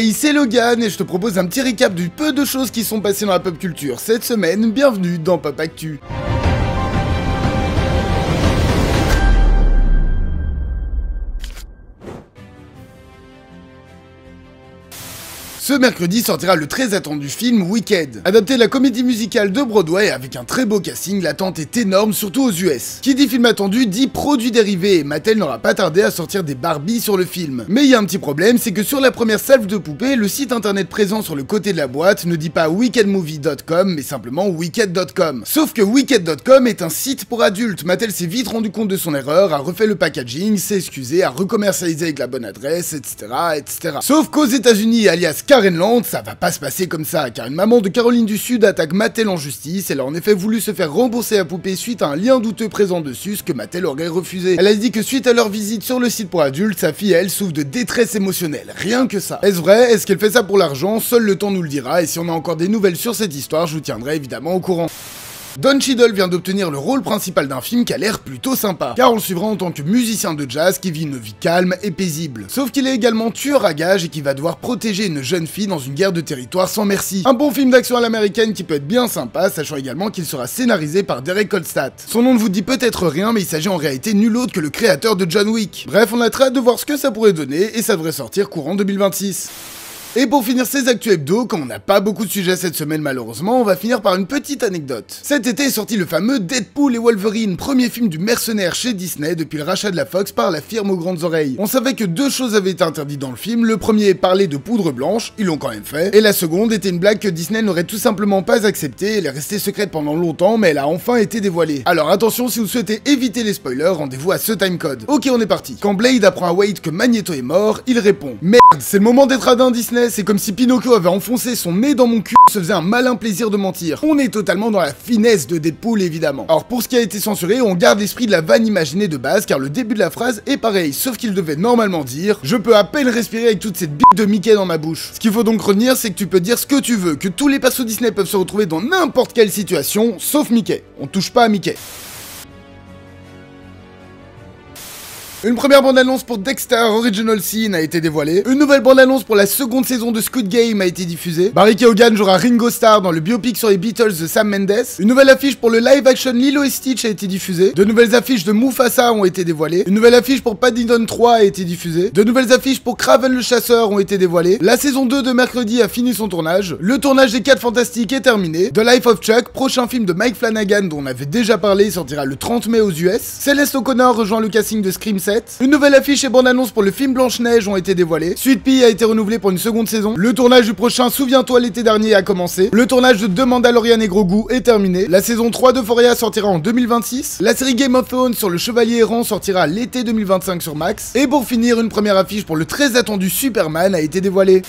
Hey, c'est Logan et je te propose un petit récap du peu de choses qui sont passées dans la pop culture cette semaine. Bienvenue dans Pop Actu. Ce mercredi sortira le très attendu film Wicked. Adapté de la comédie musicale de Broadway avec un très beau casting, l'attente est énorme, surtout aux US. Qui dit film attendu dit produit dérivé, et Mattel n'aura pas tardé à sortir des Barbie sur le film. Mais il y a un petit problème, c'est que sur la première salve de poupées, le site internet présent sur le côté de la boîte ne dit pas wickedmovie.com, mais simplement wicked.com. Sauf que wicked.com est un site pour adultes. Mattel s'est vite rendu compte de son erreur, a refait le packaging, s'est excusé, a recommercialisé avec la bonne adresse, etc. etc. Sauf qu'aux États-Unis, alias Karenland, ça va pas se passer comme ça, car une maman de Caroline du Sud attaque Mattel en justice. Elle a en effet voulu se faire rembourser la poupée suite à un lien douteux présent dessus, ce que Mattel aurait refusé. Elle a dit que suite à leur visite sur le site pour adultes, sa fille elle souffre de détresse émotionnelle, rien que ça. Est-ce vrai? Est-ce qu'elle fait ça pour l'argent? Seul le temps nous le dira, et si on a encore des nouvelles sur cette histoire, je vous tiendrai évidemment au courant. Don Cheadle vient d'obtenir le rôle principal d'un film qui a l'air plutôt sympa, car on le suivra en tant que musicien de jazz qui vit une vie calme et paisible. Sauf qu'il est également tueur à gages et qui va devoir protéger une jeune fille dans une guerre de territoire sans merci. Un bon film d'action à l'américaine qui peut être bien sympa, sachant également qu'il sera scénarisé par Derek Kolstad. Son nom ne vous dit peut-être rien, mais il s'agit en réalité nul autre que le créateur de John Wick. Bref, on a très hâte de voir ce que ça pourrait donner, et ça devrait sortir courant 2026. Et pour finir ces actus hebdo, comme on n'a pas beaucoup de sujets cette semaine malheureusement, on va finir par une petite anecdote. Cet été est sorti le fameux Deadpool et Wolverine, premier film du mercenaire chez Disney depuis le rachat de la Fox par la firme aux grandes oreilles. On savait que deux choses avaient été interdites dans le film, le premier parlait de poudre blanche, ils l'ont quand même fait, et la seconde était une blague que Disney n'aurait tout simplement pas acceptée, elle est restée secrète pendant longtemps, mais elle a enfin été dévoilée. Alors attention, si vous souhaitez éviter les spoilers, rendez-vous à ce timecode. Ok, on est parti. Quand Blade apprend à Wade que Magneto est mort, il répond « Merde, c'est le moment d'être radin Disney, c'est comme si Pinocchio avait enfoncé son nez dans mon cul, se faisait un malin plaisir de mentir. » On est totalement dans la finesse de Deadpool évidemment. Alors pour ce qui a été censuré, on garde l'esprit de la vanne imaginée de base car le début de la phrase est pareil, sauf qu'il devait normalement dire « Je peux à peine respirer avec toute cette bite de Mickey dans ma bouche ». Ce qu'il faut donc retenir, c'est que tu peux dire ce que tu veux, que tous les persos Disney peuvent se retrouver dans n'importe quelle situation, sauf Mickey. On touche pas à Mickey. Une première bande-annonce pour Dexter Original Sin a été dévoilée. Une nouvelle bande-annonce pour la seconde saison de Squid Game a été diffusée. Barry Keoghan jouera Ringo Starr dans le biopic sur les Beatles de Sam Mendes. Une nouvelle affiche pour le live-action Lilo et Stitch a été diffusée. De nouvelles affiches de Mufasa ont été dévoilées. Une nouvelle affiche pour Paddington 3 a été diffusée. De nouvelles affiches pour Kraven le Chasseur ont été dévoilées. La saison 2 de Mercredi a fini son tournage. Le tournage des 4 Fantastiques est terminé. The Life of Chuck, prochain film de Mike Flanagan dont on avait déjà parlé, sortira le 30 mai aux US. Celeste O'Connor rejoint le casting de Scream 7. Une nouvelle affiche et bande-annonce pour le film Blanche-Neige ont été dévoilées. Sweet Pea a été renouvelé pour une seconde saison. Le tournage du prochain Souviens-toi l'été dernier a commencé. Le tournage de The Mandalorian et Grogu est terminé. La saison 3 d'Euphoria sortira en 2026. La série Game of Thrones sur le Chevalier Errant sortira l'été 2025 sur Max. Et pour finir, une première affiche pour le très attendu Superman a été dévoilée.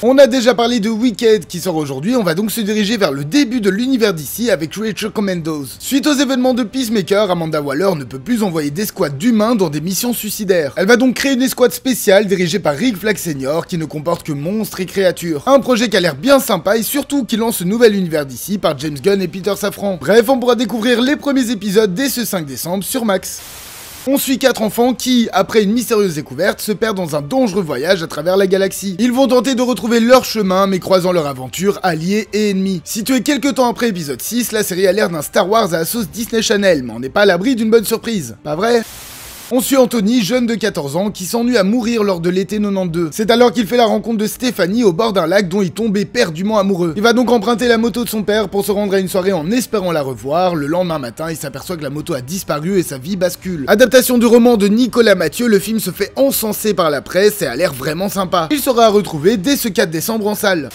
On a déjà parlé de Wicked qui sort aujourd'hui, on va donc se diriger vers le début de l'univers d'ici avec Creature Commandos. Suite aux événements de Peacemaker, Amanda Waller ne peut plus envoyer d'escouades d'humains dans des missions suicidaires. Elle va donc créer une escouade spéciale dirigée par Rick Flag Sr. qui ne comporte que monstres et créatures. Un projet qui a l'air bien sympa et surtout qui lance ce nouvel univers d'ici par James Gunn et Peter Safran. Bref, on pourra découvrir les premiers épisodes dès ce 5 décembre sur Max. On suit 4 enfants qui, après une mystérieuse découverte, se perdent dans un dangereux voyage à travers la galaxie. Ils vont tenter de retrouver leur chemin, mais croisant leur aventure, alliés et ennemis. Situé quelques temps après épisode 6, la série a l'air d'un Star Wars à la sauce Disney Channel, mais on n'est pas à l'abri d'une bonne surprise. Pas vrai ? On suit Anthony, jeune de 14 ans, qui s'ennuie à mourir lors de l'été 92. C'est alors qu'il fait la rencontre de Stéphanie au bord d'un lac dont il tombe éperdument amoureux. Il va donc emprunter la moto de son père pour se rendre à une soirée en espérant la revoir. Le lendemain matin, il s'aperçoit que la moto a disparu et sa vie bascule. Adaptation du roman de Nicolas Mathieu, le film se fait encenser par la presse et a l'air vraiment sympa. Il sera à retrouver dès ce 4 décembre en salle.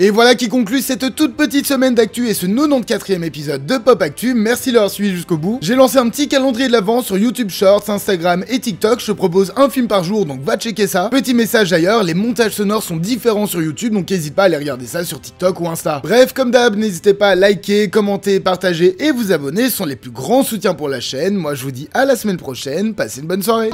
Et voilà qui conclut cette toute petite semaine d'actu et ce 94e épisode de Pop Actu. Merci de l'avoir suivi jusqu'au bout. J'ai lancé un petit calendrier de l'avant sur YouTube Shorts, Instagram et TikTok. Je te propose un film par jour, donc va checker ça. Petit message d'ailleurs, les montages sonores sont différents sur YouTube, donc n'hésite pas à aller regarder ça sur TikTok ou Insta. Bref, comme d'hab, n'hésitez pas à liker, commenter, partager et vous abonner. Ce sont les plus grands soutiens pour la chaîne. Moi, je vous dis à la semaine prochaine. Passez une bonne soirée.